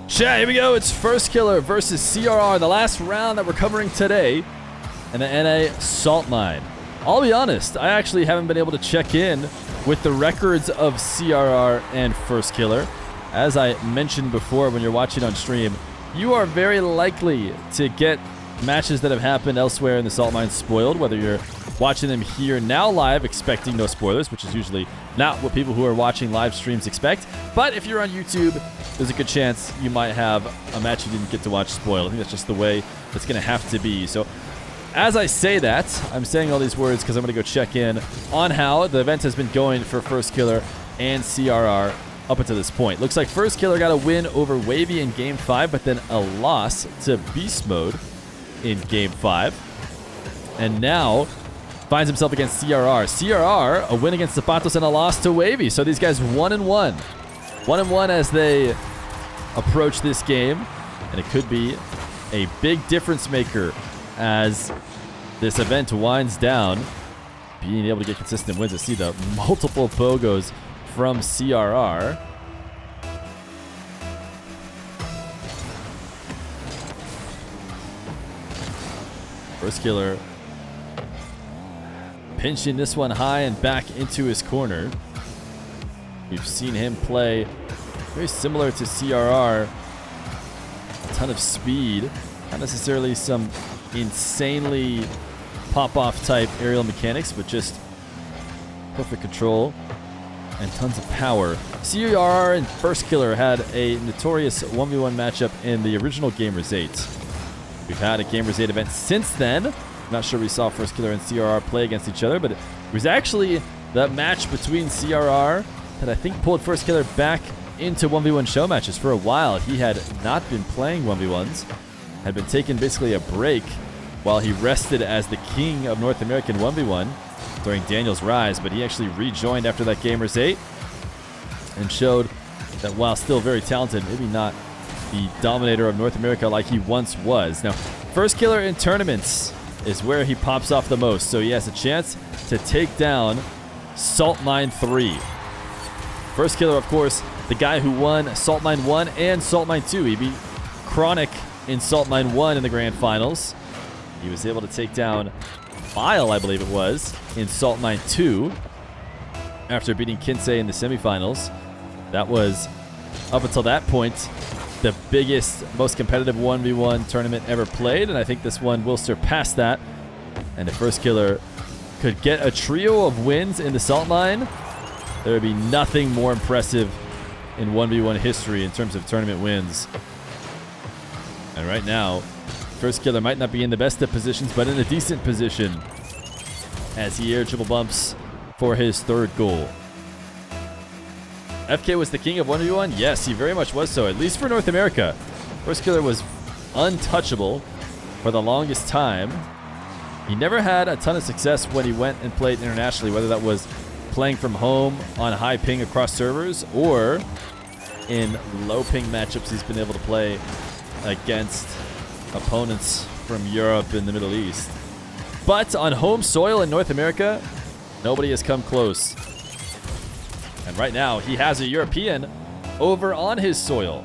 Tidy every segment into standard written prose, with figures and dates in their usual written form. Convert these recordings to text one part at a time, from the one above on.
Chat, here we go. It's Firstkiller versus CRR, the last round that we're covering today in the NA Salt Mine. I'll be honest, I actually haven't been able to check in with the records of CRR and Firstkiller. As I mentioned before, when you're watching on stream, you are very likely to get matches that have happened elsewhere in the Salt Mine spoiled, whether you're watching them here now live expecting no spoilers, which is usually not what people who are watching live streams expect. But if you're on YouTube, there's a good chance you might have a match you didn't get to watch spoiled. I think that's just the way it's going to have to be. So as I say that, I'm saying all these words because I'm going to go check in on how the event has been going for Firstkiller and CRR up until this point. Looks like Firstkiller got a win over Wavy in Game 5, but then a loss to Beast Mode in Game 5. And now finds himself against CRR. CRR, a win against Zapatos and a loss to Wavy. So these guys 1-1. 1-1 as they approach this game. And it could be a big difference maker as this event winds down. Being able to get consistent wins. I see the multiple pogos from CRR. Firstkiller pinching this one high and back into his corner. We've seen him play very similar to CRR. A ton of speed. Not necessarily some insanely pop-off type aerial mechanics, but just perfect control and tons of power. CRR and Firstkiller had a notorious 1v1 matchup in the original Gamers 8. We've had a Gamers 8 event since then. I'm not sure we saw Firstkiller and CRR play against each other, but it was actually that match between CRR that I think pulled Firstkiller back into 1v1 show matches. For a while, he had not been playing 1v1s, had been taking basically a break while he rested as the king of North American 1v1 during Daniel's rise, but he actually rejoined after that Gamers 8 and showed that while still very talented, maybe not the dominator of North America like he once was. Now, Firstkiller in tournaments is where he pops off the most, so he has a chance to take down Salt Mine 3. Firstkiller, of course, the guy who won Salt Mine 1 and Salt Mine 2. He beat Chronic in Salt Mine 1 in the grand finals. He was able to take down Mile, I believe it was, in Salt Mine 2 after beating Kinsei in the semifinals. That was, up until that point, the biggest, most competitive 1v1 tournament ever played, and I think this one will surpass that. And if Firstkiller could get a trio of wins in the Salt Mine, there would be nothing more impressive in 1v1 history in terms of tournament wins. And right now, Firstkiller might not be in the best of positions, but in a decent position as he air triple bumps for his third goal. FK was the king of 1v1? Yes, he very much was so, at least for North America. Firstkiller was untouchable for the longest time. He never had a ton of success when he went and played internationally, whether that was playing from home on high ping across servers or in low ping matchups he's been able to play against opponents from Europe and the Middle East. But on home soil in North America, nobody has come close. And right now, he has a European over on his soil.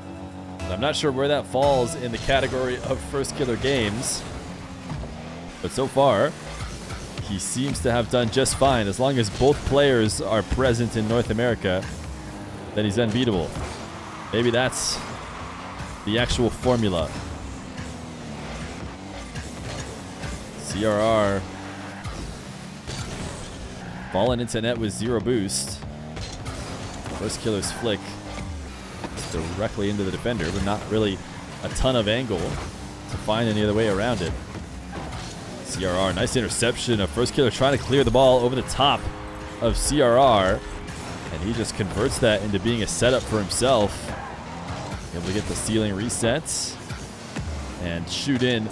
And I'm not sure where that falls in the category of Firstkiller games. But so far, he seems to have done just fine. As long as both players are present in North America, then he's unbeatable. Maybe that's the actual formula. CRR falling into net with 0 boost. Firstkiller's flick is directly into the defender, but not really a ton of angle to find any other way around it. CRR, nice interception of Firstkiller trying to clear the ball over the top of CRR, and he just converts that into being a setup for himself. Able to get the ceiling resets and shoot in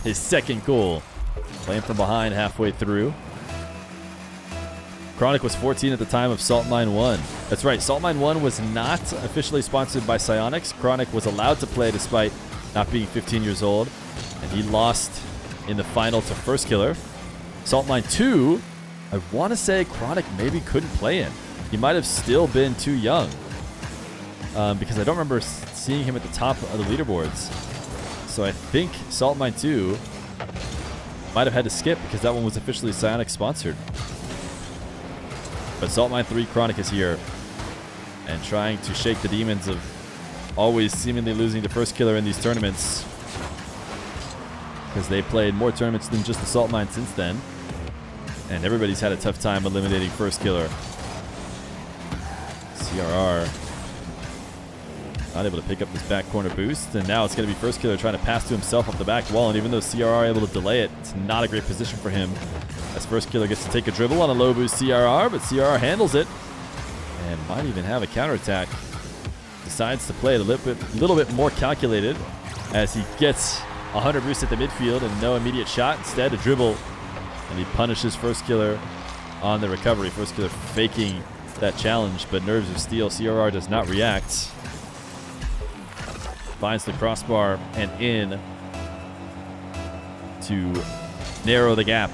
his second goal. Playing from behind halfway through. Chronic was 14 at the time of Salt Mine 1. That's right, Salt Mine 1 was not officially sponsored by Psyonix. Chronic was allowed to play despite not being 15 years old, and he lost in the final to Firstkiller. Salt Mine 2, I want to say Chronic maybe couldn't play in. He might have still been too young. because I don't remember seeing him at the top of the leaderboards. So I think Salt Mine 2 might have had to skip because that one was officially Psyonix sponsored. But Salt Mine 3 Chronic is here and trying to shake the demons of always seemingly losing to Firstkiller in these tournaments, because they played more tournaments than just the Salt Mine since then, and everybody's had a tough time eliminating Firstkiller. CRR not able to pick up this back corner boost, and now it's going to be Firstkiller trying to pass to himself off the back wall, and even though CRR able to delay it, it's not a great position for him, as Firstkiller gets to take a dribble on a low boost CRR, but CRR handles it and might even have a counterattack. Decides to play it a little bit more calculated as he gets 100 boost at the midfield and no immediate shot. Instead, a dribble, and he punishes Firstkiller on the recovery. Firstkiller faking that challenge, but Nerves of Steel. CRR does not react. Finds the crossbar and in to narrow the gap.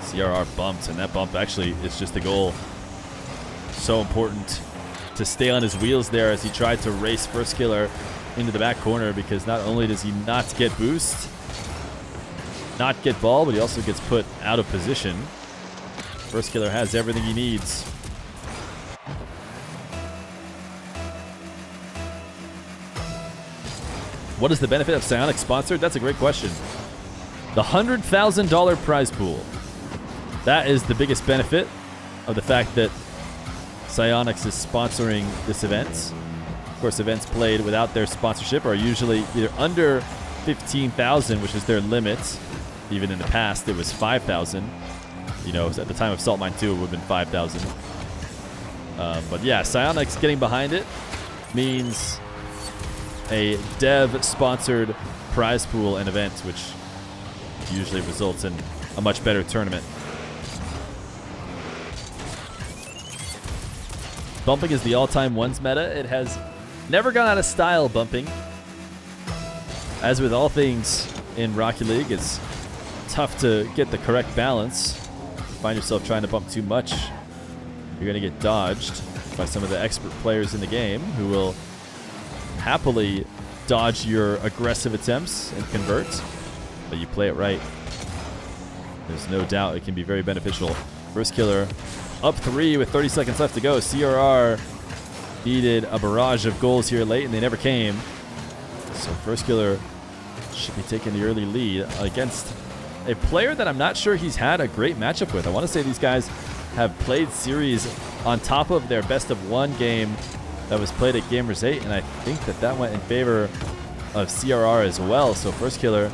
CRR bumped, and that bump actually is just a goal. So important to stay on his wheels there as he tried to race Firstkiller into the back corner, because not only does he not get boost, not get ball, but he also gets put out of position. Firstkiller has everything he needs. What is the benefit of Psyonix sponsored? That's a great question. The $100,000 prize pool. That is the biggest benefit of the fact that Psyonix is sponsoring this event. Of course, events played without their sponsorship are usually either under 15,000, which is their limit. Even in the past, it was 5,000. You know, at the time of Salt Mine 2, it would have been 5,000. But yeah, Psyonix getting behind it means a dev-sponsored prize pool and event, which usually results in a much better tournament. Bumping is the all-time ones meta. It has never gone out of style, bumping. As with all things in Rocket League, it's tough to get the correct balance. Find yourself trying to bump too much, you're going to get dodged by some of the expert players in the game who will happily dodge your aggressive attempts and convert, but you play it right. There's no doubt it can be very beneficial. Firstkiller up 3 with 30 seconds left to go. CRR needed a barrage of goals here late, and they never came. So Firstkiller should be taking the early lead against a player that I'm not sure he's had a great matchup with. I want to say these guys have played series on top of their best of one game that was played at Gamers 8, and I think that went in favor of CRR as well. So Firstkiller,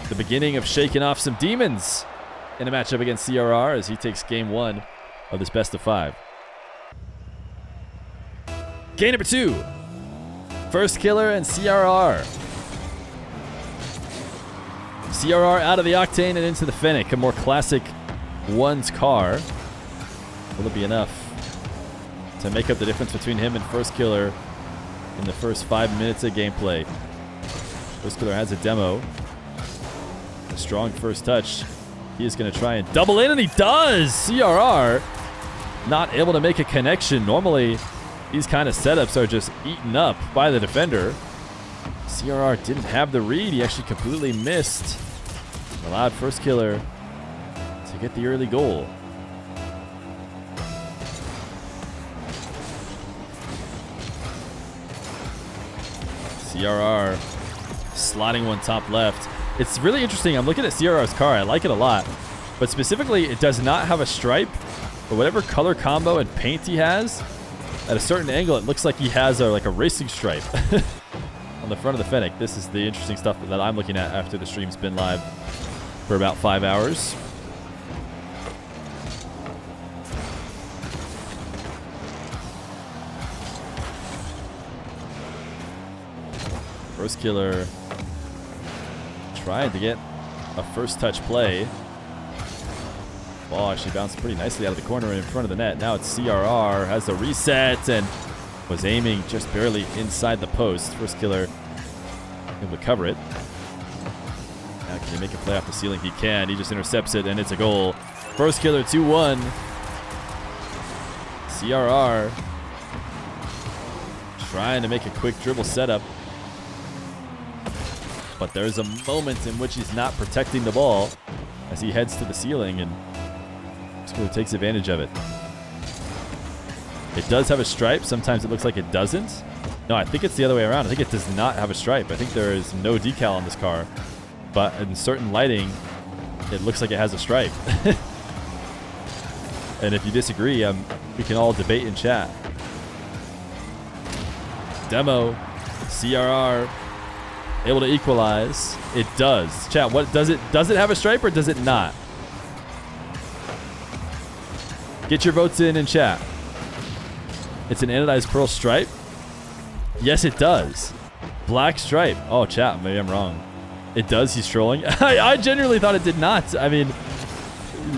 the beginning of shaking off some demons in a matchup against CRR as he takes game 1 of this best of 5. Game number 2, Firstkiller and CRR. CRR out of the Octane and into the Fennec, a more classic ones car. Will it be enough to make up the difference between him and Firstkiller in the first 5 minutes of gameplay? Firstkiller has a demo. A strong first touch. He is going to try and double in, and he does! CRR not able to make a connection. Normally, these kind of setups are just eaten up by the defender. CRR didn't have the read. He actually completely missed. Allowed Firstkiller to get the early goal. CRR sliding one top left. It's really interesting. I'm looking at CRR's car. I like it a lot. But specifically, it does not have a stripe. But whatever color combo and paint he has, at a certain angle, it looks like he has like a racing stripe on the front of the Fennec. This is the interesting stuff that I'm looking at after the stream's been live for about 5 hours. Firstkiller trying to get a first touch play. Ball actually bounced pretty nicely out of the corner in front of the net. Now it's CRR, has the reset, and was aiming just barely inside the post. Firstkiller able to cover it. Now can he make a play off the ceiling? He can. He just intercepts it, and it's a goal. Firstkiller 2-1. CRR trying to make a quick dribble setup. But there's a moment in which he's not protecting the ball as he heads to the ceiling, and Ferstkiller takes advantage of it. It does have a stripe. Sometimes it looks like it doesn't. No, I think it's the other way around. I think it does not have a stripe. I think there is no decal on this car. But in certain lighting, it looks like it has a stripe. And if you disagree, we can all debate in chat. Demo, CRR, able to equalize. It does. Chat, what does it have a stripe or does it not? Get your votes in chat. It's an anodized pearl stripe. Yes, it does. Black stripe. Oh, chat, maybe I'm wrong. It does. He's trolling. I genuinely thought it did not. I mean,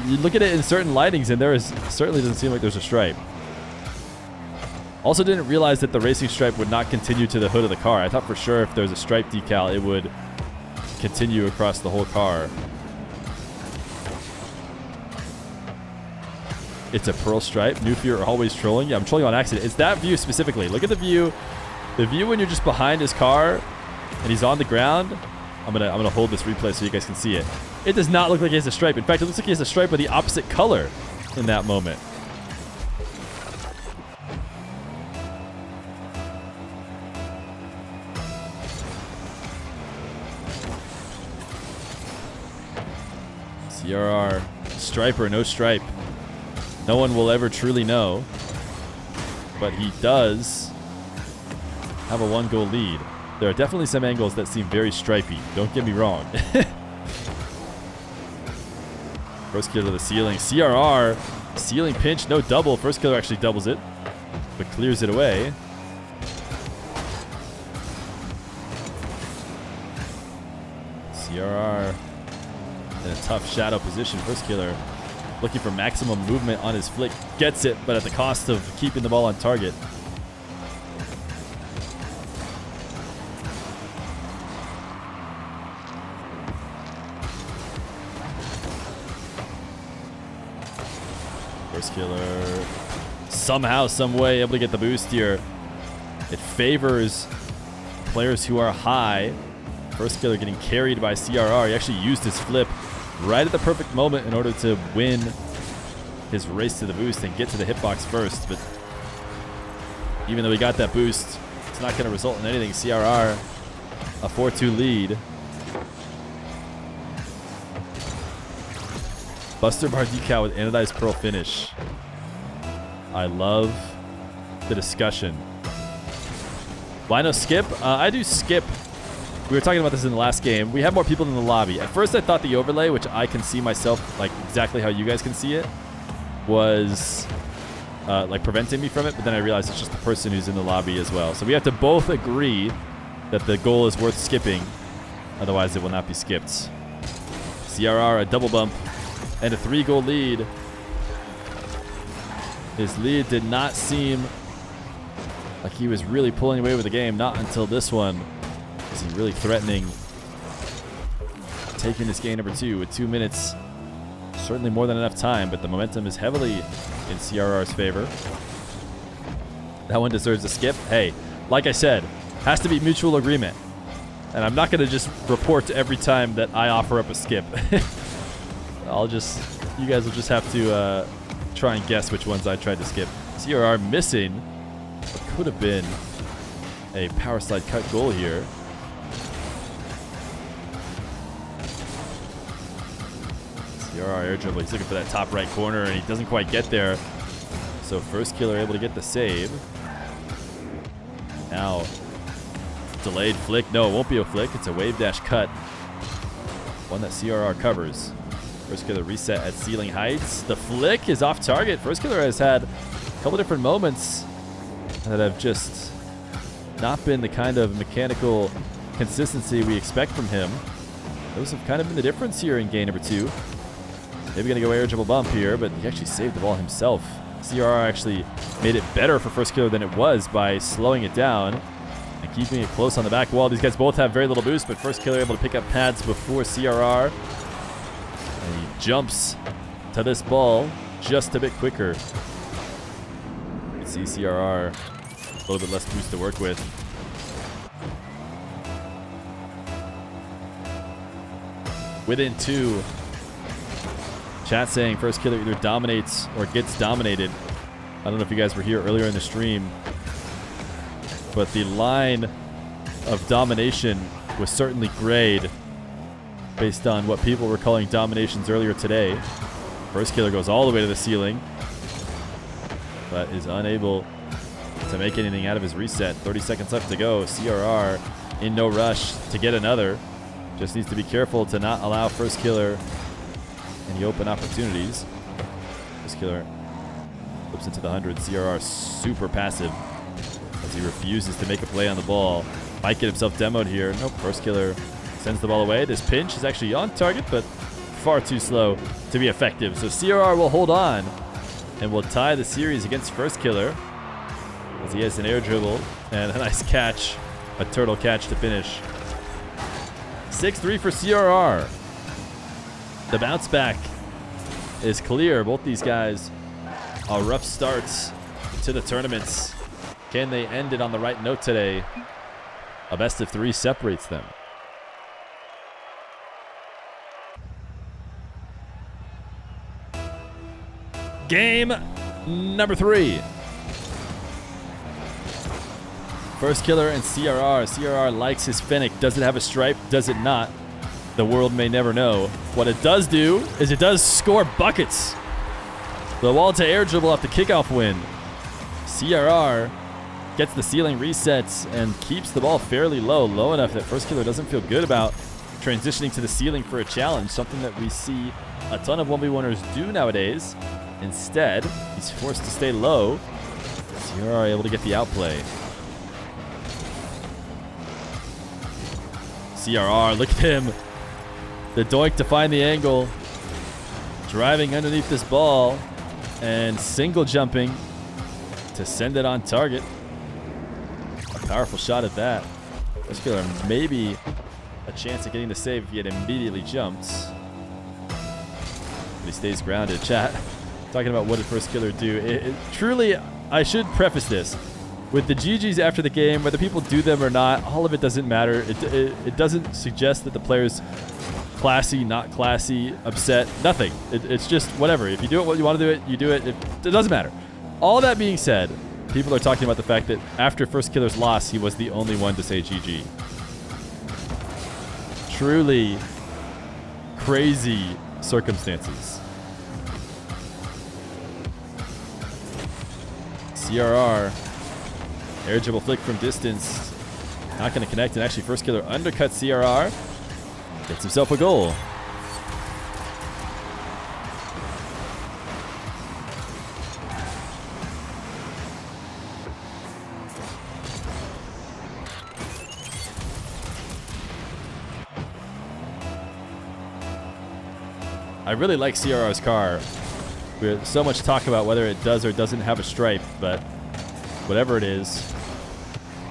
you look at it in certain lightings and certainly doesn't seem like there's a stripe. Also didn't realize that the racing stripe would not continue to the hood of the car. I thought for sure if there's a stripe decal, it would continue across the whole car. It's a pearl stripe. New Feer always trolling. Yeah, I'm trolling on accident. It's that view specifically. Look at the view. The view when you're just behind his car and he's on the ground. I'm gonna hold this replay so you guys can see it. It does not look like he has a stripe. In fact, it looks like he has a stripe of the opposite color in that moment. CRR, stripe or no stripe. No one will ever truly know, but he does have a 1-goal lead. There are definitely some angles that seem very stripey. Don't get me wrong. Firstkiller to the ceiling. CRR, ceiling pinch, no double. Firstkiller actually doubles it, but clears it away. CRR in a tough shadow position. Firstkiller looking for maximum movement on his flick. Gets it, but at the cost of keeping the ball on target. Firstkiller somehow, some way able to get the boost here. It favors players who are high. Firstkiller getting carried by CRR. He actually used his flip right at the perfect moment in order to win his race to the boost and get to the hitbox first. But even though he got that boost, it's not going to result in anything. CRR, a 4-2 lead. Buster bar decal with anodized pearl finish. I love the discussion. Why no skip? I do skip. We were talking about this in the last game. We have more people in the lobby. At first I thought the overlay, which I can see myself like exactly how you guys can see it, was like preventing me from it, but then I realized it's just the person who's in the lobby as well. So we have to both agree that the goal is worth skipping, otherwise it will not be skipped. CRR, a double bump, and a 3-goal lead. His lead did not seem like he was really pulling away with the game, not until this one. Is he really threatening taking this game number 2 with 2 minutes? Certainly more than enough time, but the momentum is heavily in CRR's favor. That one deserves a skip. Hey, like I said, has to be mutual agreement. And I'm not going to just report every time that I offer up a skip. You guys will just have to try and guess which ones I tried to skip. CRR missing what could have been a power slide cut goal here. CRR air dribble. He's looking for that top right corner, and he doesn't quite get there. So Firstkiller able to get the save. Now, delayed flick. No, it won't be a flick. It's a wave dash cut. One that CRR covers. Firstkiller reset at ceiling heights. The flick is off target. Firstkiller has had a couple different moments that have just not been the kind of mechanical consistency we expect from him. Those have kind of been the difference here in game number 2. Maybe going to go air dribble bump here, but he actually saved the ball himself. CRR actually made it better for Firstkiller than it was by slowing it down and keeping it close on the back wall. These guys both have very little boost, but Firstkiller able to pick up pads before CRR. And he jumps to this ball just a bit quicker. see CRR a little bit less boost to work with. Within 2. Chat saying Firstkiller either dominates or gets dominated. I don't know if you guys were here earlier in the stream, but the line of domination was certainly grayed based on what people were calling dominations earlier today. Firstkiller goes all the way to the ceiling, but is unable to make anything out of his reset. 30 seconds left to go. CRR in no rush to get another. Just needs to be careful to not allow Firstkiller any open opportunities. Firstkiller flips into the 100. CRR super passive as he refuses to make a play on the ball. Might get himself demoed here. Nope, Firstkiller sends the ball away. This pinch is actually on target, but far too slow to be effective. So CRR will hold on and will tie the series against Firstkiller as he has an air dribble and a nice catch, a turtle catch to finish. 6-3 for CRR. The bounce back is clear. Both these guys are rough starts to the tournaments. Can they end it on the right note today? A best of 3 separates them. Game number 3. Firstkiller and CRR. CRR likes his Fennec. Does it have a stripe? Does it not? The world may never know. What it does do is it does score buckets. The wall to air dribble off the kickoff win. CRR gets the ceiling resets and keeps the ball fairly low enough that Firstkiller doesn't feel good about transitioning to the ceiling for a challenge, something that we see a ton of 1v1ers do nowadays. Instead, he's forced to stay low. CRR able to get the outplay. CRR, look at him. The doink to find the angle. Driving underneath this ball and single jumping to send it on target. A powerful shot at that. Firstkiller maybe a chance at getting the save if he had immediately jumped. But he stays grounded. Chat, talking about what did Firstkiller do. Truly, I should preface this. With the GGs after the game, whether people do them or not, all of it doesn't matter. It doesn't suggest that the player's classy, not classy, upset, nothing. It's just whatever. If you do it what you want to do it, you do it. It doesn't matter. All that being said, people are talking about the fact that after Firstkiller's loss, he was the only one to say GG. Truly crazy circumstances. CRR. Air dribble flick from distance. Not going to connect, and actually Firstkiller undercuts CRR. Gets himself a goal. I really like CRR's car. There's so much talk about whether it does or doesn't have a stripe, but whatever it is,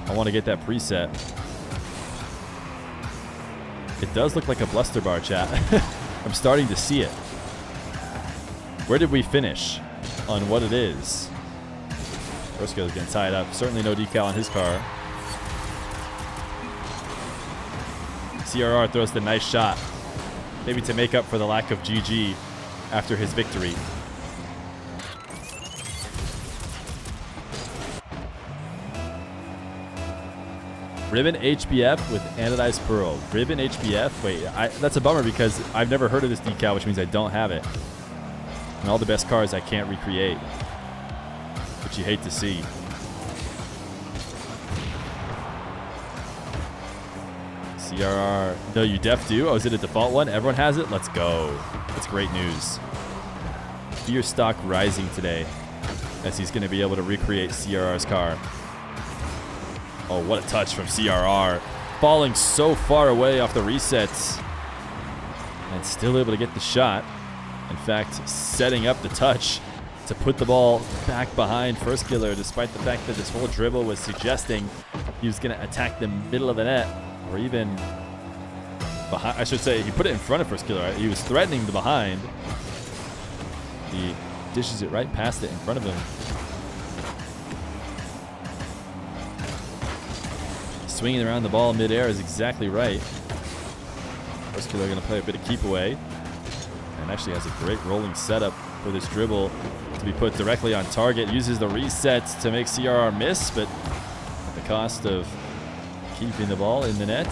I want to get that preset. It does look like a bluster bar, chat. I'm starting to see it. Where did we finish on what it is? Firstkiller's getting tied up. Certainly no decal on his car. CRR throws the nice shot. Maybe to make up for the lack of GG after his victory. Ribbon HBF with anodized pearl. Ribbon HBF? Wait, that's a bummer because I've never heard of this decal, which means I don't have it. And all the best cars I can't recreate, which you hate to see. CRR. No, you def do? Oh, is it a default one? Everyone has it? Let's go. That's great news. Feer stock rising today as he's going to be able to recreate CRR's car. Oh, what a touch from CRR. Falling so far away off the resets. And still able to get the shot. In fact, setting up the touch to put the ball back behind Firstkiller, despite the fact that this whole dribble was suggesting he was going to attack the middle of the net. Or even behind. I should say, he put it in front of Firstkiller. Right? He was threatening the behind. He dishes it right past it in front of him. swinging around the ball midair is exactly right. Firstkiller going to play a bit of keep away. And actually has a great rolling setup for this dribble to be put directly on target. Uses the resets to make CRR miss, but at the cost of keeping the ball in the net.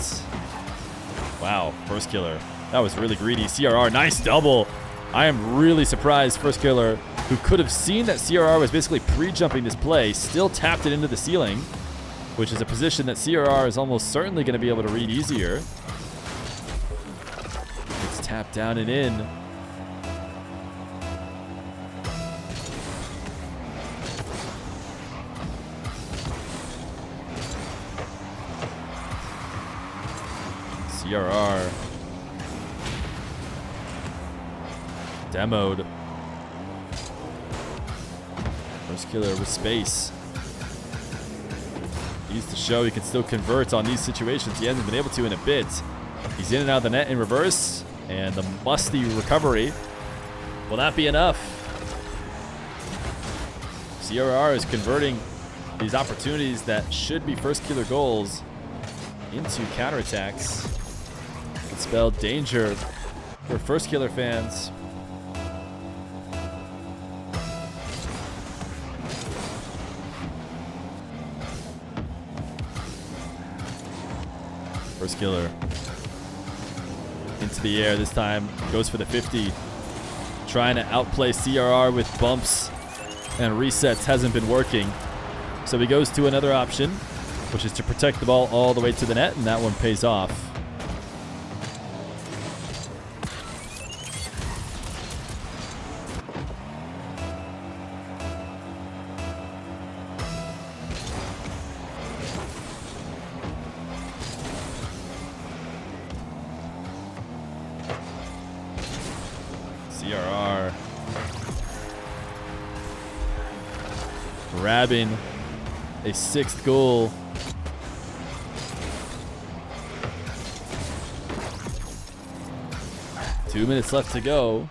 Wow, Firstkiller. That was really greedy. CRR, nice double. I am really surprised Firstkiller, who could have seen that CRR was basically pre-jumping this play, still tapped it into the ceiling, which is a position that CRR is almost certainly going to be able to read easier. It's tapped down and in. CRR demoed. Firstkiller with space. Needs to show he can still convert on these situations. He hasn't been able to in a bit. He's in and out of the net in reverse. And the musty recovery. Will that be enough? CRR is converting these opportunities that should be Firstkiller goals into counterattacks. Could spell danger for Firstkiller fans. Firstkiller into the air this time, goes for the 50, trying to outplay CRR with bumps and resets. Hasn't been working, so he goes to another option, which is to protect the ball all the way to the net, and that one pays off. CRR grabbing a 6th goal. Two minutes left to go.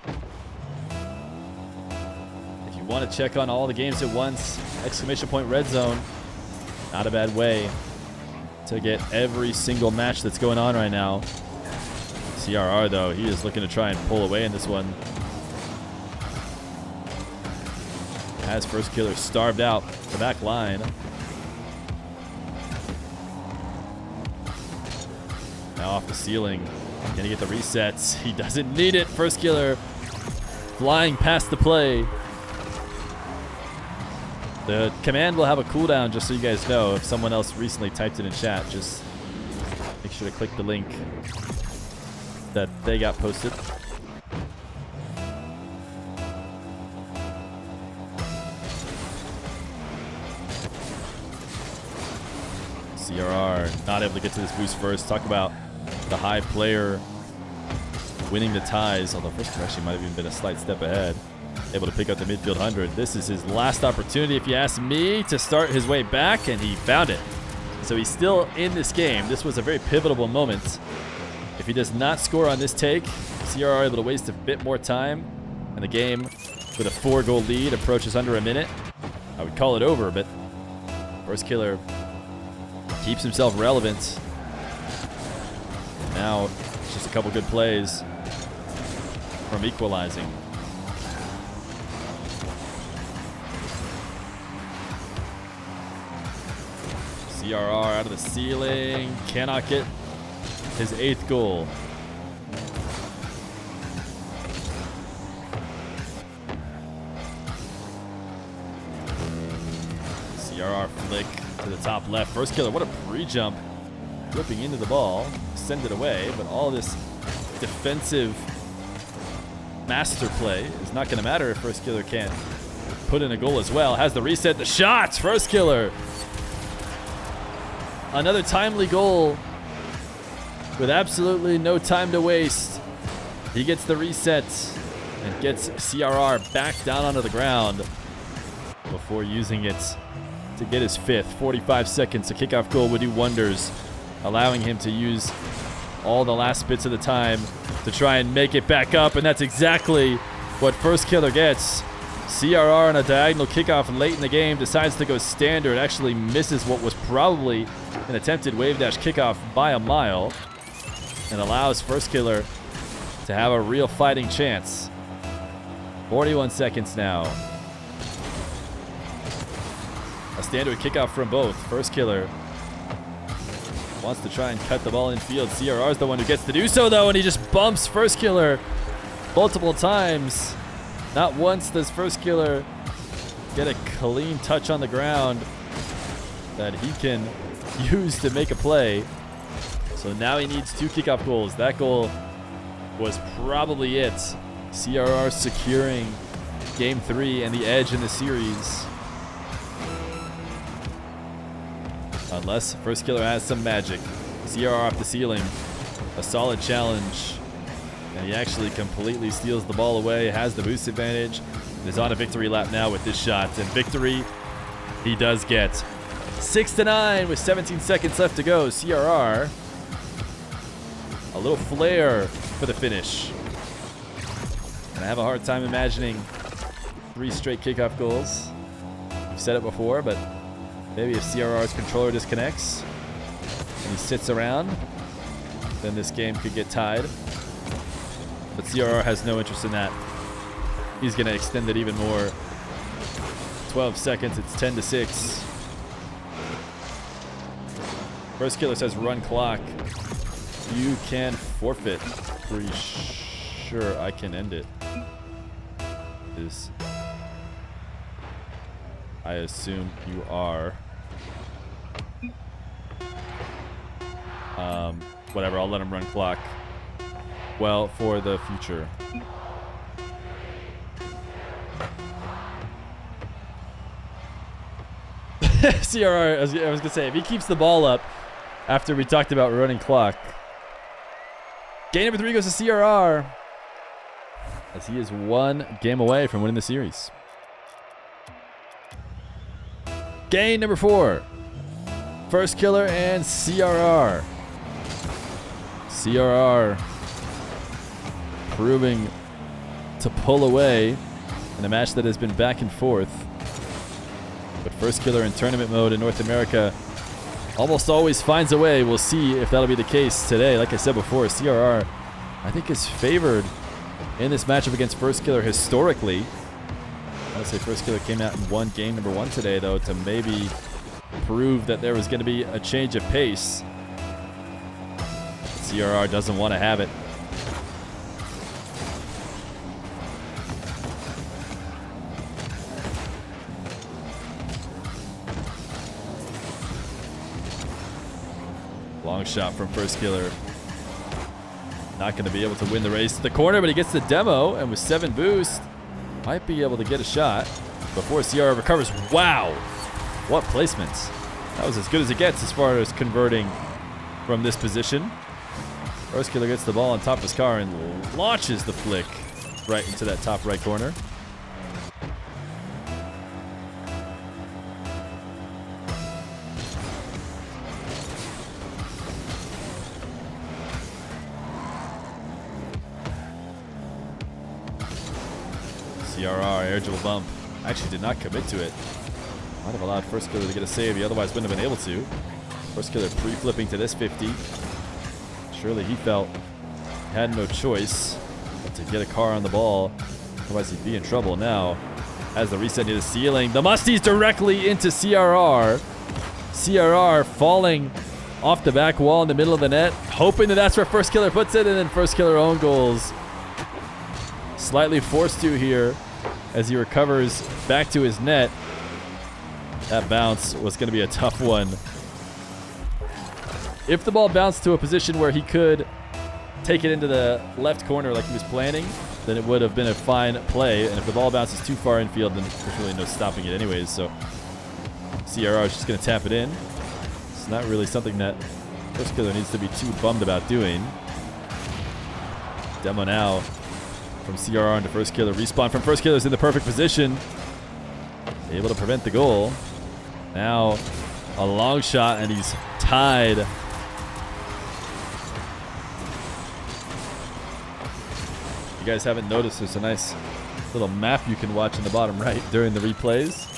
If you want to check on all the games at once, exclamation point red zone. Not a bad way to get every single match that's going on right now. CRR though, he is looking to try and pull away in this one. Has Firstkiller starved out the back line. Now off the ceiling. Gonna get the resets. He doesn't need it. Firstkiller flying past the play. The command will have a cooldown, just so you guys know. If someone else recently typed it in chat, just make sure to click the link that they got posted. CRR not able to get to this boost first. Talk about the high player winning the ties, although Firstkiller actually might have even been a slight step ahead. Able to pick up the midfield 100. This is his last opportunity, if you ask me, to start his way back, and he found it. So he's still in this game. This was a very pivotal moment. If he does not score on this take, CRR able to waste a bit more time, and the game with a 4-goal lead approaches under a minute. I would call it over, but Firstkiller keeps himself relevant. Now, it's just a couple good plays from equalizing. CRR out of the ceiling, cannot get his 8th goal. CRR flick to the top left. Firstkiller, what a pre-jump. Whipping into the ball, send it away, but all this defensive master play is not going to matter if Firstkiller can't put in a goal as well. Has the reset, the shots, Firstkiller. Another timely goal with absolutely no time to waste. He gets the reset and gets CRR back down onto the ground before using it to get his 5th. 45 seconds. A kickoff goal would do wonders, allowing him to use all the last bits of the time to try and make it back up, and that's exactly what Firstkiller gets. CRR on a diagonal kickoff late in the game decides to go standard. Actually misses what was probably an attempted wave dash kickoff by a mile and allows Firstkiller to have a real fighting chance. 41 seconds now. A standard kickoff from both. Firstkiller wants to try and cut the ball in field. CRR is the one who gets to do so, though, and he just bumps Firstkiller multiple times. Not once does Firstkiller get a clean touch on the ground that he can use to make a play. So now he needs 2 kickoff goals. That goal was probably it. CRR securing Game 3 and the edge in the series. Unless Firstkiller has some magic. CRR off the ceiling. A solid challenge. And he actually completely steals the ball away, has the boost advantage, and is on a victory lap now with this shot. And victory he does get. 6-9 with 17 seconds left to go. CRR. A little flair for the finish. And I have a hard time imagining 3 straight kickoff goals. I've said it before, but maybe if CRR's controller disconnects and he sits around, then this game could get tied. But CRR has no interest in that. He's going to extend it even more. 12 seconds, it's 10-6. Firstkiller says run clock. You can forfeit. Pretty sure I can end it. I assume you are. Whatever, I'll let him run clock. Well, for the future. CRR, I was going to say, if he keeps the ball up after we talked about running clock. Game number 3 goes to CRR, as he is 1 game away from winning the series. Game number 4. Firstkiller and CRR. CRR proving to pull away in a match that has been back and forth. But Firstkiller in tournament mode in North America almost always finds a way. We'll see if that'll be the case today. Like I said before, CRR, I think, is favored in this matchup against Firstkiller historically. I would say Firstkiller came out and won game number 1 today, though, to maybe prove that there was going to be a change of pace. CRR doesn't want to have it. Long shot from Firstkiller. Not going to be able to win the race to the corner, but he gets the demo, and with 7 boost, might be able to get a shot before CRR recovers. Wow! What placement. That was as good as it gets as far as converting from this position. Firstkiller gets the ball on top of his car and launches the flick right into that top right corner. CRR, air dribble bump. Actually did not commit to it. Might have allowed Firstkiller to get a save. He otherwise wouldn't have been able to. Firstkiller pre-flipping to this 50. Surely he felt he had no choice but to get a car on the ball. Otherwise he'd be in trouble now. As the reset near the ceiling. The musties directly into CRR. CRR falling off the back wall in the middle of the net. Hoping that that's where Firstkiller puts it. And then Firstkiller own goals. Slightly forced to here as he recovers back to his net. That bounce was going to be a tough one. If the ball bounced to a position where he could take it into the left corner like he was planning, then it would have been a fine play. And if the ball bounces too far infield, then there's really no stopping it anyways. So CRR is just going to tap it in. It's not really something that Firstkiller needs to be too bummed about doing. Demo now from CRR into Firstkiller. Respawn from Firstkiller is in the perfect position. Able to prevent the goal. Now a long shot and he's tied. You guys haven't noticed, there's a nice Little map you can watch in the bottom right during the replays.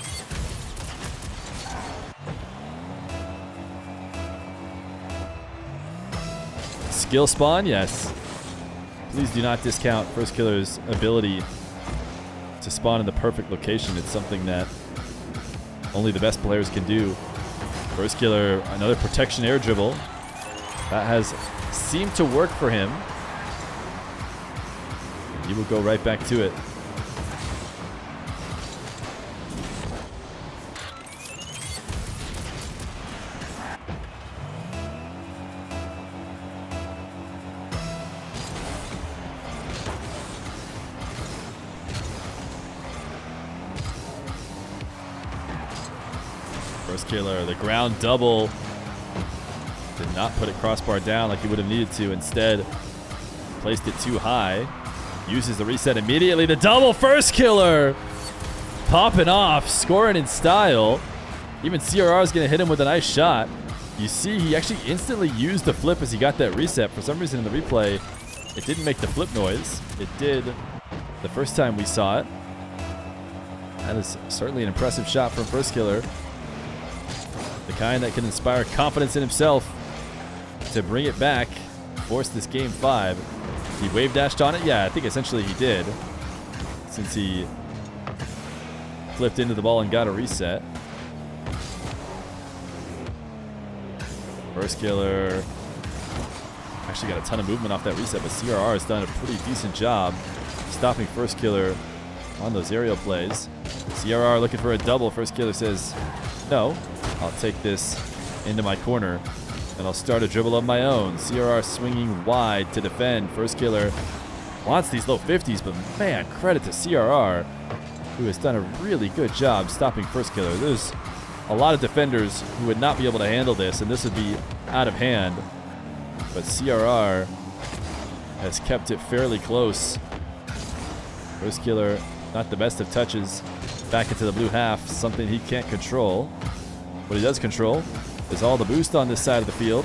Skill spawn, yes. Please do not discount Firstkiller's ability to spawn in the perfect location. It's something that only the best players can do. Firstkiller, another protection air dribble. That has seemed to work for him. He will go right back to it. Firstkiller, the ground double. Did not put it crossbar down like he would have needed to. Instead, placed it too high. Uses the reset immediately. The double Firstkiller. Popping off, scoring in style. Even CRR is going to hit him with a nice shot. You see, he actually instantly used the flip as he got that reset. For some reason in the replay, it didn't make the flip noise. It did the first time we saw it. That is certainly an impressive shot from Firstkiller. The kind that can inspire confidence in himself to bring it back, force this game 5. He wave dashed on it? Yeah, I think essentially he did, since he flipped into the ball and got a reset. Firstkiller actually got a ton of movement off that reset, but CRR has done a pretty decent job stopping Firstkiller on those aerial plays. CRR looking for a double. Firstkiller says, no, I'll take this into my corner and I'll start a dribble of my own. CRR swinging wide to defend. Firstkiller wants these low 50s, but man, credit to CRR, who has done a really good job stopping Firstkiller. There's a lot of defenders who would not be able to handle this, and this would be out of hand. But CRR has kept it fairly close. Firstkiller, not the best of touches, back into the blue half, something he can't control. What he does control is all the boost on this side of the field.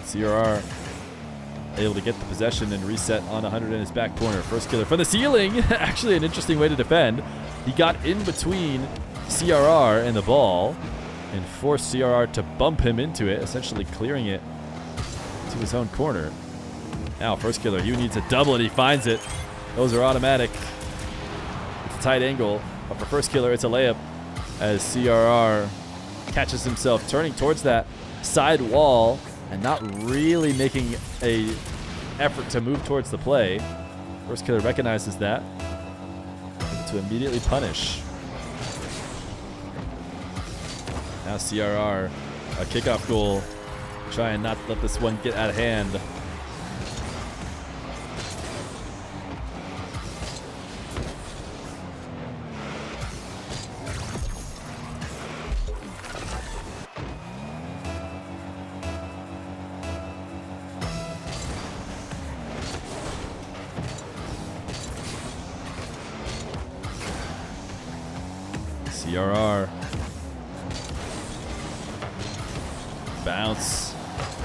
CRR able to get the possession and reset on 100 in his back corner. Firstkiller from the ceiling. Actually an interesting way to defend. He got in between CRR and the ball and forced CRR to bump him into it, essentially clearing it to his own corner. Now Firstkiller, he needs a double and he finds it. Those are automatic. It's a tight angle, but for Firstkiller it's a layup as CRR catches himself turning towards that side wall and not really making a effort to move towards the play. Firstkiller recognizes that, able to immediately punish. Now CRR, a kickoff goal. Try and not let this one get out of hand. CRR. Bounce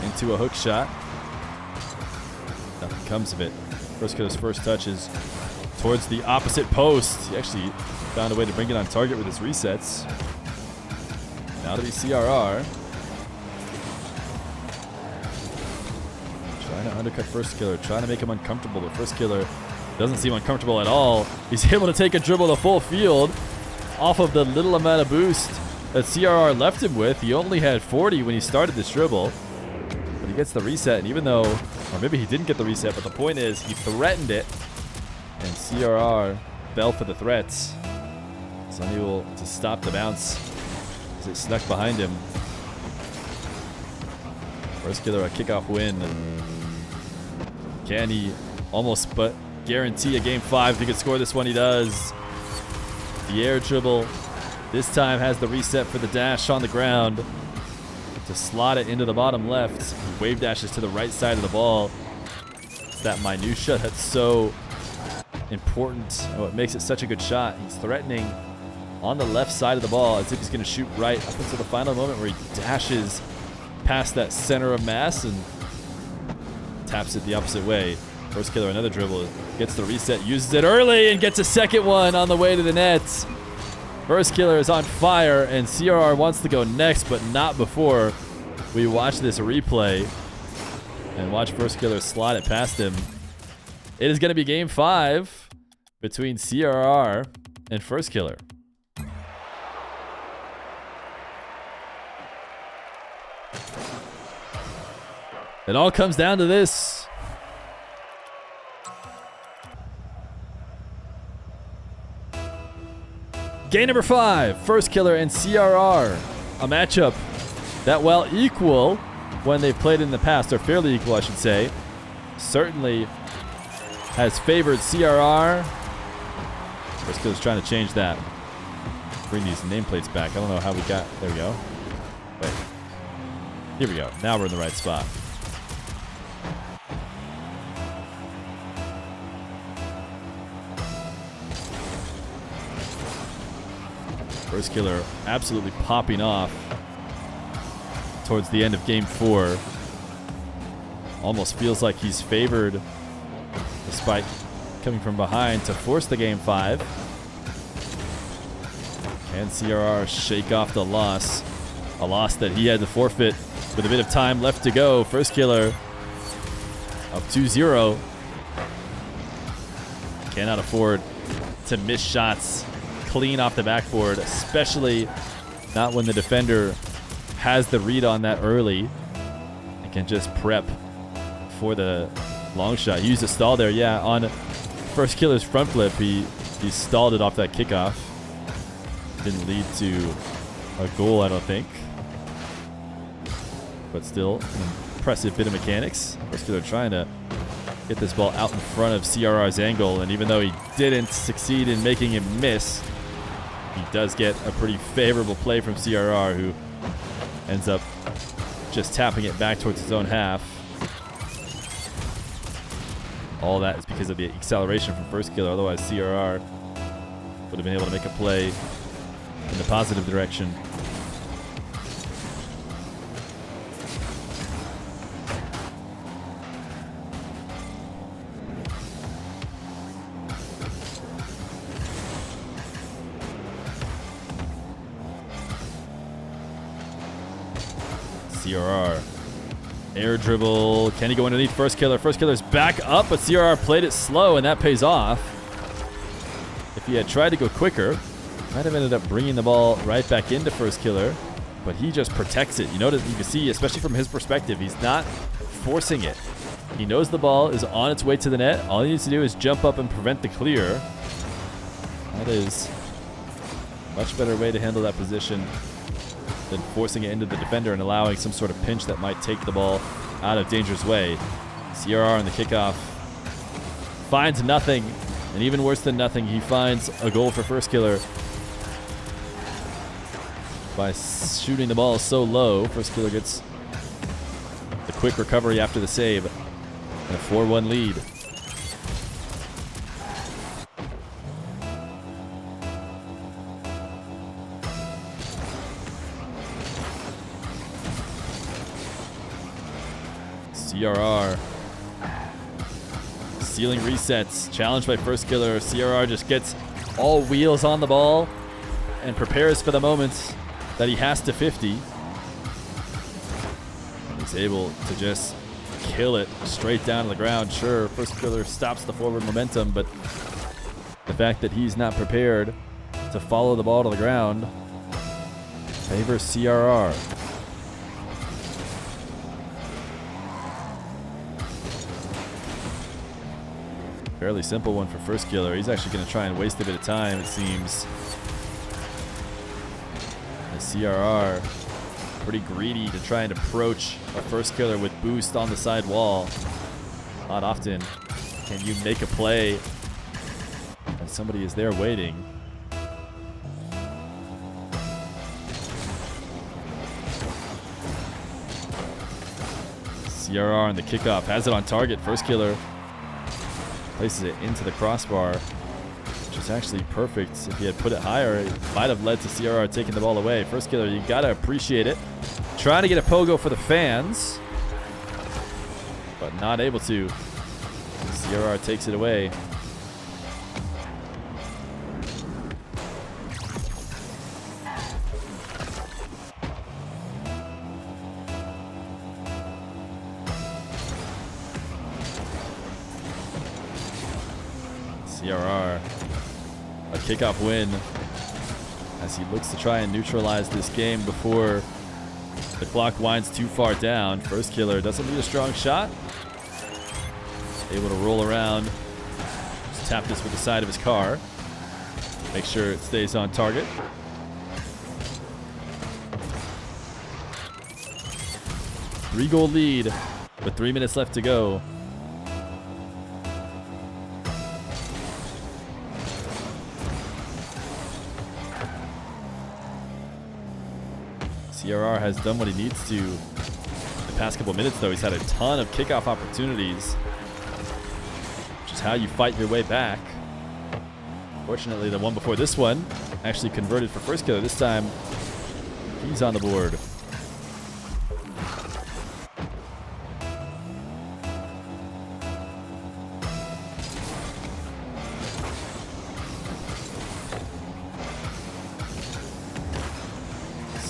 into a hook shot. Nothing comes of it. Firstkiller's first touch is towards the opposite post. He actually found a way to bring it on target with his resets. Now to be CRR. Trying to undercut Firstkiller, trying to make him uncomfortable, but Firstkiller doesn't seem uncomfortable at all. He's able to take a dribble the full field off of the little amount of boost that CRR left him with. He only had 40 when he started this dribble, but he gets the reset, and even though, or maybe he didn't get the reset, but the point is he threatened it, and CRR fell for the threats. He's unable to stop the bounce as it snuck behind him. Firstkiller, a kickoff win. Can he almost but guarantee a game 5? If he could score this one, he does. The air dribble this time has the reset for the dash on the ground to slot it into the bottom left. He wave dashes to the right side of the ball. It's that minutia that's so important and what makes it such a good shot. He's threatening on the left side of the ball as if he's going to shoot right up until the final moment where he dashes past that center of mass and taps it the opposite way. Firstkiller, another dribble, Gets the reset, uses it early, and gets a second one on the way to the net. Firstkiller is on fire, and CRR wants to go next, but not before we watch this replay and watch Firstkiller slide it past him. It is going to be game 5 between CRR and Firstkiller. It all comes down to this. Game number 5, Firstkiller and CRR. A matchup that, while equal when they've played in the past, or fairly equal, I should say, certainly has favored CRR. Firstkiller's trying to change that. Bring these nameplates back. I don't know how we got... There we go. Wait. Here we go. Now we're in the right spot. Firstkiller absolutely popping off towards the end of game 4. Almost feels like he's favored, despite coming from behind, to force the game 5. Can CRR shake off the loss? A loss that he had to forfeit with a bit of time left to go. Firstkiller up 2-0. Cannot afford to miss shots clean off the backboard, especially not when the defender has the read on that early and can just prep for the long shot. He used a stall there, yeah, on Firstkiller's front flip. He stalled it off that kickoff. Didn't lead to a goal, I don't think. But still, an impressive bit of mechanics. Firstkiller trying to get this ball out in front of CRR's angle, and even though he didn't succeed in making him miss, he does get a pretty favorable play from CRR, who ends up just tapping it back towards his own half. All that is because of the acceleration from Firstkiller. Otherwise, CRR would have been able to make a play in the positive direction. CRR. Air dribble. Can he go underneath Firstkiller? Firstkiller's back up, but CRR played it slow, and that pays off. If he had tried to go quicker, might have ended up bringing the ball right back into Firstkiller, but he just protects it. You notice, you can see, especially from his perspective, he's not forcing it. He knows the ball is on its way to the net. All he needs to do is jump up and prevent the clear. That is a much better way to handle that position than forcing it into the defender and allowing some sort of pinch that might take the ball out of danger's way. CRR on the kickoff finds nothing, and even worse than nothing, he finds a goal for Firstkiller by shooting the ball so low. Firstkiller gets the quick recovery after the save and a 4-1 lead. CRR stealing resets, challenged by Firstkiller. CRR just gets all wheels on the ball and prepares for the moment that he has to 50. He's able to just kill it straight down to the ground. Sure, Firstkiller stops the forward momentum, but the fact that he's not prepared to follow the ball to the ground favors CRR. Fairly simple one for Firstkiller. He's actually going to try and waste a bit of time, it seems. The CRR pretty greedy to try and approach a Firstkiller with boost on the side wall. Not often can you make a play and somebody is there waiting. CRR on the kickoff has it on target. Firstkiller places it into the crossbar, which is actually perfect. If he had put it higher, it might have led to CRR taking the ball away. Firstkiller, you gotta appreciate it. Trying to get a pogo for the fans, but not able to. CRR takes it away. CRR, a kickoff win as he looks to try and neutralize this game before the clock winds too far down. Firstkiller doesn't need a strong shot. Able to roll around. Just tap this with the side of his car. Make sure it stays on target. Three-goal lead with 3 minutes left to go. CRR has done what he needs to the past couple minutes, though. He's had a ton of kickoff opportunities, which is how you fight your way back. Fortunately, the one before this one actually converted for Firstkiller. This time, he's on the board.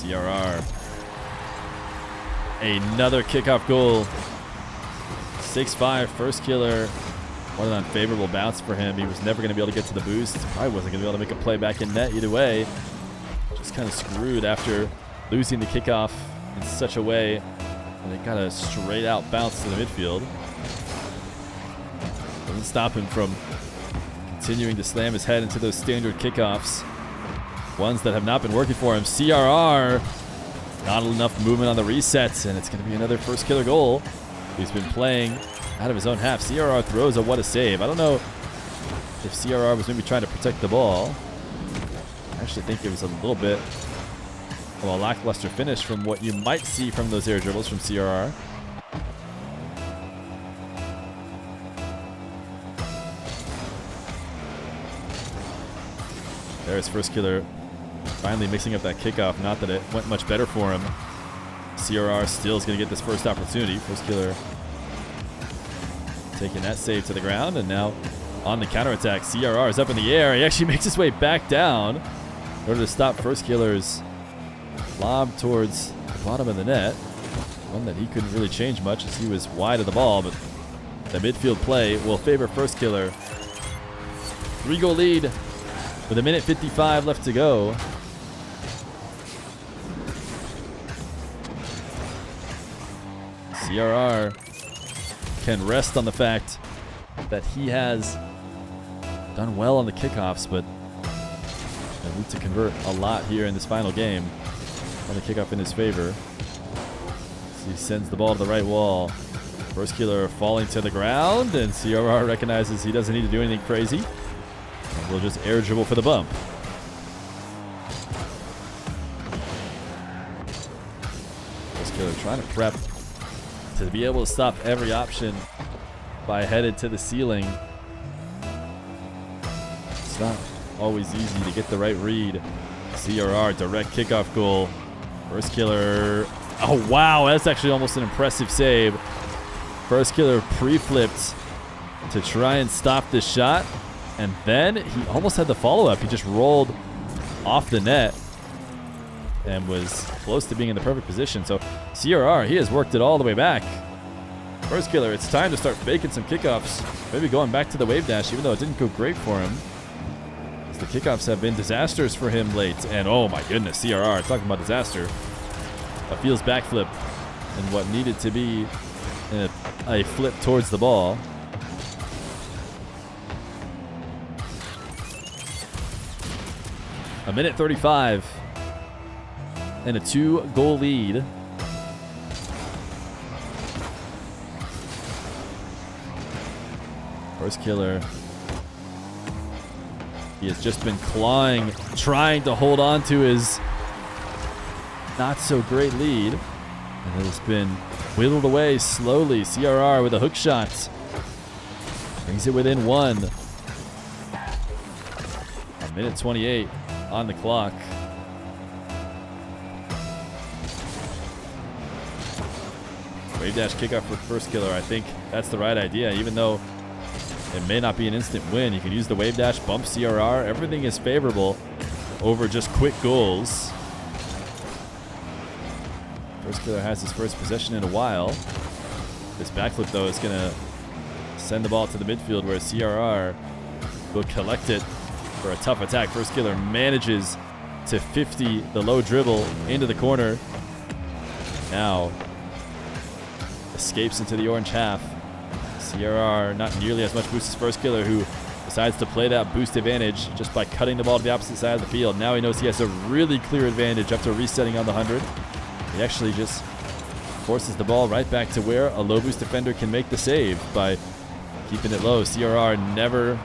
CRR. Another kickoff goal. 6-5 Firstkiller. What an unfavorable bounce for him. He was never going to be able to get to the boost. Probably wasn't going to be able to make a play back in net either way. Just kind of screwed after losing the kickoff in such a way that it got a straight out bounce to the midfield. Doesn't stop him from continuing to slam his head into those standard kickoffs. Ones that have not been working for him. CRR, not enough movement on the resets, and it's going to be another Firstkiller goal. He's been playing out of his own half. CRR throws a what a save. I don't know if CRR was maybe trying to protect the ball. I actually think it was a little bit of a lackluster finish from what you might see from those air dribbles from CRR. There's Firstkiller finally mixing up that kickoff. Not that it went much better for him. CRR still is going to get this first opportunity. Firstkiller taking that save to the ground, and now on the counterattack. CRR is up in the air. He actually makes his way back down in order to stop Firstkiller's lob towards the bottom of the net. One that he couldn't really change much as he was wide of the ball, but the midfield play will favor Firstkiller. 3-goal lead with 1:55 left to go. CRR can rest on the fact that he has done well on the kickoffs, but they need to convert a lot here in this final game on the kickoff in his favor. So he sends the ball to the right wall. Firstkiller falling to the ground, and CRR recognizes he doesn't need to do anything crazy. And we'll just air dribble for the bump. Firstkiller trying to prep to be able to stop every option by headed to the ceiling. It's not always easy to get the right read. CRR, direct kickoff goal. Firstkiller. Oh, wow. That's actually almost an impressive save. Firstkiller pre-flipped to try and stop this shot. And then he almost had the follow-up. He just rolled off the net and was close to being in the perfect position. So CRR, he has worked it all the way back. Firstkiller, it's time to start faking some kickoffs. Maybe going back to the wave dash, even though it didn't go great for him. As the kickoffs have been disasters for him late. And oh my goodness, CRR, talking about disaster. A Feels backflip and what needed to be a flip towards the ball. A 1:35 and a 2-goal lead. Firstkiller, he has just been clawing, trying to hold on to his not so great lead. And it has been whittled away slowly. CRR with a hook shot. Brings it within 1. A 1:28 on the clock. Wave dash kickoff for Firstkiller. I think that's the right idea. Even though it may not be an instant win, you can use the wave dash, bump CRR. Everything is favorable over just quick goals. Firstkiller has his first possession in a while. This backflip, though, is going to send the ball to the midfield where CRR will collect it for a tough attack. Firstkiller manages to 50 the low dribble into the corner. Now escapes into the orange half. CRR not nearly as much boost as Firstkiller, who decides to play that boost advantage just by cutting the ball to the opposite side of the field. Now he knows he has a really clear advantage after resetting on the 100. He actually just forces the ball right back to where a low boost defender can make the save by keeping it low. CRR never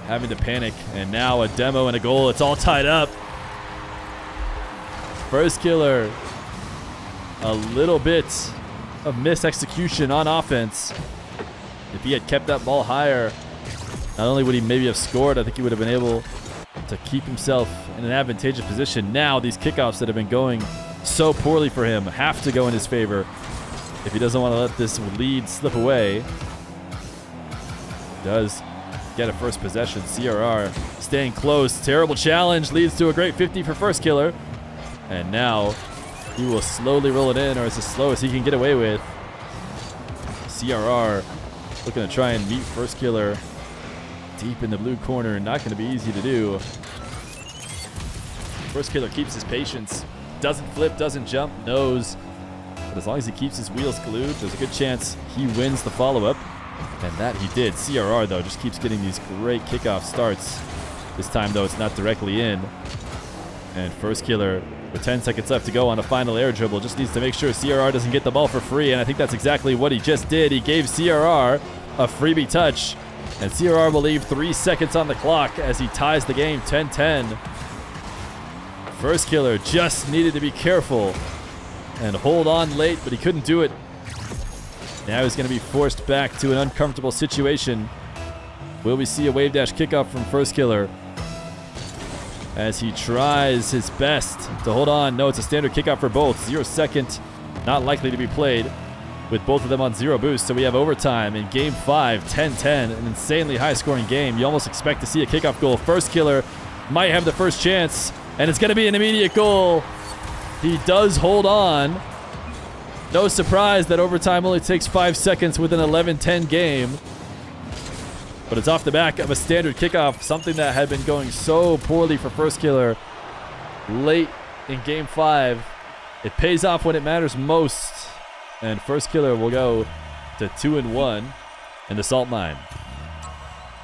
having to panic, and now a demo and a goal. It's all tied up. Firstkiller, a little bit of missed execution on offense. If he had kept that ball higher, not only would he maybe have scored, I think he would have been able to keep himself in an advantageous position. Now these kickoffs that have been going so poorly for him have to go in his favor if he doesn't want to let this lead slip away. Does get a first possession. CRR staying close. Terrible challenge leads to a great 50 for Firstkiller. And now he will slowly roll it in, or as slow as he can get away with. CRR looking to try and meet Firstkiller deep in the blue corner. Not going to be easy to do. Firstkiller keeps his patience. Doesn't flip, doesn't jump, knows. But as long as he keeps his wheels glued, there's a good chance he wins the follow-up. And that he did. CRR, though, just keeps getting these great kickoff starts. This time, though, it's not directly in. And Firstkiller, with 10 seconds left to go on a final air dribble, just needs to make sure CRR doesn't get the ball for free. And I think that's exactly what he just did. He gave CRR a freebie touch. And CRR will leave 3 seconds on the clock as he ties the game 10-10. Firstkiller just needed to be careful and hold on late, but he couldn't do it. Now he's going to be forced back to an uncomfortable situation. Will we see a wave dash kickoff from Firstkiller as he tries his best to hold on? No, it's a standard kickoff for both. 0 second, not likely to be played with both of them on 0 boost. So we have overtime in game 5, 10-10, an insanely high-scoring game. You almost expect to see a kickoff goal. Firstkiller might have the first chance, and it's going to be an immediate goal. He does hold on. No surprise that overtime only takes 5 seconds with an 11-10 game. But it's off the back of a standard kickoff, something that had been going so poorly for Firstkiller late in game 5. It pays off when it matters most. And Firstkiller will go to 2-1 in the Salt Mine.